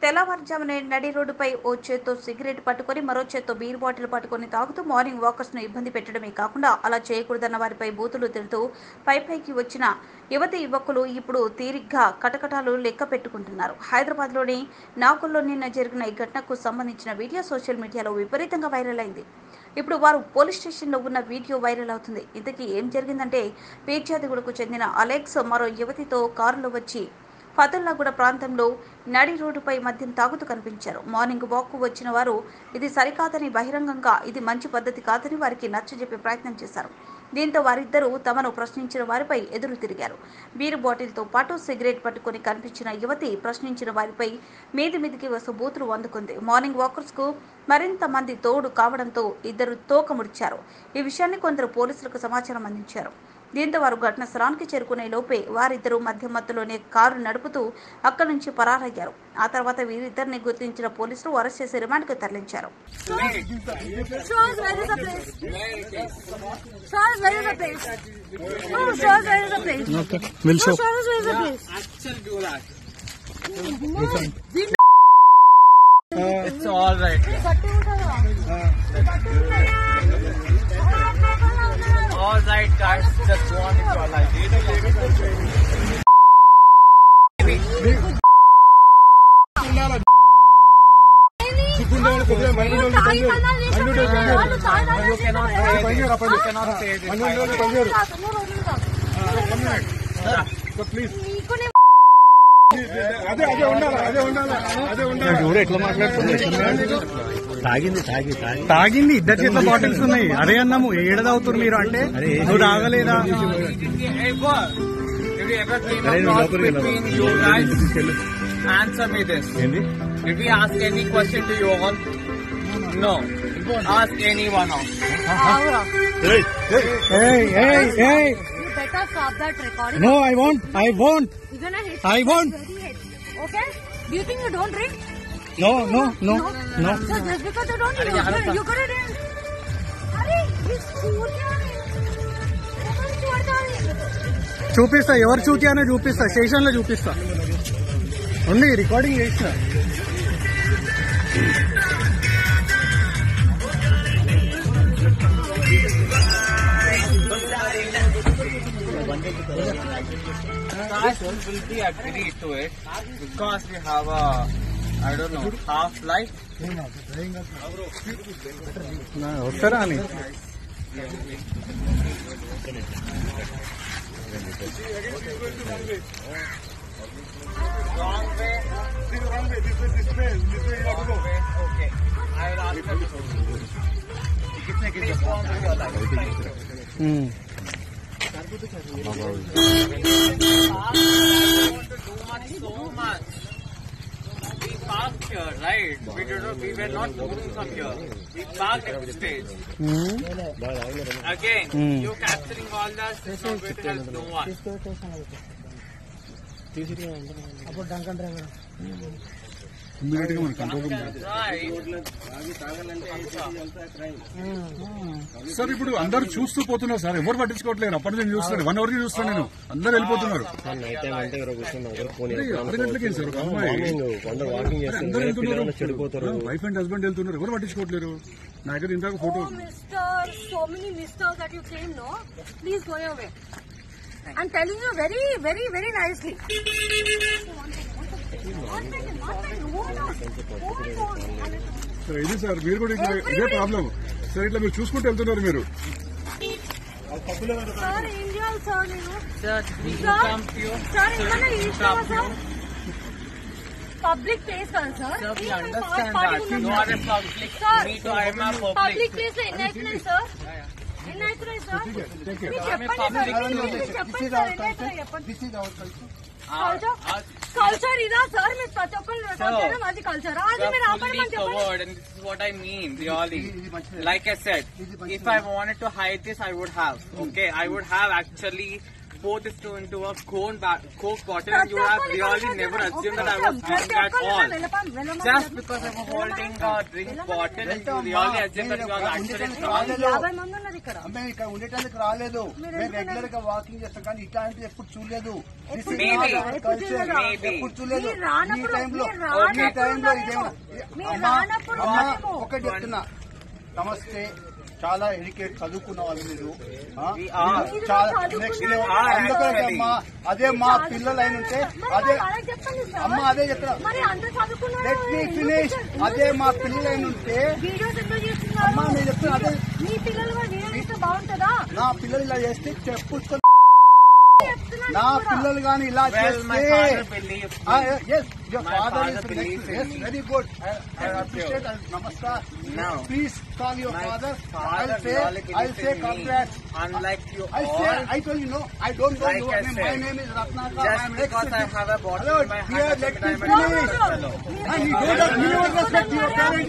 తెల్లవారుజామున నడి రోడ్డుపై ఓ చేత్తో సిగరెట్ పట్టుకుని మరో చేత్తో బీర్ బాటిల్ పట్టుకుని తాగుతూ మార్నింగ్ వాకర్స్ ను ఇబ్బంది పెట్టడమే కాకుండా అలా చేయకూడదన్న వారిపై బూతులు తిడుతూ పైకి వచ్చిన యువతి యువకులు ఇప్పుడు తీరిగ్గా కటకటాలు లెక్క పెట్టుకుంటున్నారు. హైదరాబాద్లోని నాకుల్లో నిన్న జరిగిన ఈ ఘటనకు సంబంధించిన వీడియో సోషల్ మీడియాలో విపరీతంగా వైరల్ అయింది. ఇప్పుడు వారు పోలీస్ స్టేషన్లో ఉన్న వీడియో వైరల్ అవుతుంది. ఇంతకీ ఏం జరిగిందంటే, పీర్జాదిగూడకు చెందిన అలెక్స్ మరో యువతితో కారులో వచ్చి ఫతుల్లాగూడ ప్రాంతంలో నడి రోడ్డుపై మద్యం తాగుతూ కనిపించారు. మార్నింగ్ వాక్కు వచ్చిన వారు ఇది సరికాదని బహిరంగంగా ఇది మంచి పద్ధతి కాదని వారికి నచ్చజెప్పే ప్రయత్నం చేశారు. దీంతో వారిద్దరూ తమను ప్రశ్నించిన వారిపై ఎదురు తిరిగారు. బీరు బాటిల్తో పాటు సిగరెట్ పట్టుకుని కనిపించిన యువతి ప్రశ్నించిన వారిపై మీదికి వస్తూ బూతులు అందుకుంది. మార్నింగ్ వాకర్స్ కు మరింత మంది తోడు కావడంతో ఇద్దరు తోకముడిచారు. ఈ విషయాన్ని కొందరు పోలీసులకు సమాచారం అందించారు. దీంతో వారు ఘటన స్థలానికి చేరుకునే లోపే వారిద్దరూ మధ్య మత్తులోనే కారు నడుపుతూ అక్కడి నుంచి పరారయ్యారు. ఆ తర్వాత వీరిద్దరిని గుర్తించిన పోలీసులు అరెస్ట్ చేసి రిమాండ్కు తరలించారు. It's all right. All right, guys. Just go on with your life. ఎట్లా మాట్లాడుతుంది? తాగింది ఇద్దరు చేతిలో బాటిల్స్ ఉన్నాయి. అదే అన్నాము, ఏడ తాగుతారు మీరు అంటే నువ్వు తాగలేదా? Answer me this. Did we ask any question to you all? No. Ask anyone else. Hey. You better stop that recording. No, I won't. You're gonna hit. I won't. Very hit. Okay? Do you think you don't drink? No. So just because you don't drink, you could have done. Arey, this Surya చూపిస్తా, ఎవరు చూతి అనే చూపిస్తా, station లో చూపిస్తా. ఉంది recording చేసిన. Guys will be agreed to it because we have a, I don't know, half life. వస్తారా అని Wrong way. This way. Okay. I will ask you. Please go on with your life. So much. We parked here, right? We were not moving from here. We parked at the stage. Again, you capturing all that is not going to help no one. Sir ఇప్పుడు అందరూ చూస్తూ పోతున్నారు sir, ఎవరు పట్టించుకోవట్లేదు. అప్పటి నుంచి చూస్తున్నాడు, 1 hour చూస్తున్నాను నేను, అందరు వెళ్ళిపోతున్నారు. వైఫ్ అండ్ హస్బెండ్ వెళ్తున్నారు, ఎవరు పట్టించుకోవట్లేరు. నా దగ్గర ఇందాక photo. I'm telling you very, very, very nicely. Sir ఇది సార్ మీరు కూడా ఇదే ప్రాబ్లం సార్. ఇట్లా మీరు చూసుకుంటూ వెళ్తున్నారు మీరు. Public place కదా sir. Sir, we understand that. You are a public. Me too, I am a public. Public place లో ఎన్ని అవుతున్నాయి సార్? ఎన్ని అవుతున్నాయి సార్? కల్చర్ ఇదా సార్? మీరు ప్రతి ఒక్కరు అది కల్చర్, అది మీరు ఆపడమని చెప్పండి. And this is what I mean, really. Like I said, if I wanted to hide this, I would have. Okay, I would have actually pour this into a Coke bottle and you have really never assumed that I was drunk at all. Just because I was holding a drink bottle and you really assumed that you was actually drunk. 50 మంది ఉన్నారు ఇక్కడ. మేము ఇక్కడ ఉండేటానికి రాలేదు. మేము regular గా walking చేస్తాం కానీ ఇట్లాంటిది ఎప్పుడు చూడలేదు. ఎప్పుడు చూడలేదు. ఈ టైంలో ఒకటి చెప్తున్నా, నమస్తే, చాలా ఎడ్యుకేట్ చదువుకున్న వాళ్ళు మీరు. అందుకమ్మా అదే మా పిల్లలు అయిన ఉంటే అదే అమ్మ అదే చెప్తున్నా, లెట్ మీ ఫినిష్. అదే మా పిల్లలు అయిన ఉంటే అమ్మ నేను చెప్తున్నా, అదే నా పిల్లలు ఇలా చేస్తే చెప్పుకొని నా పిల్లలు కానీ ఇలా చేస్తే very good. Namaskar. Please call your father. I'll say congrats. Unlike you I told you no. I don't know your name. My name is Ratnakar. Just because I have a bottle in my hand, let me finish. And you don't respect your parents.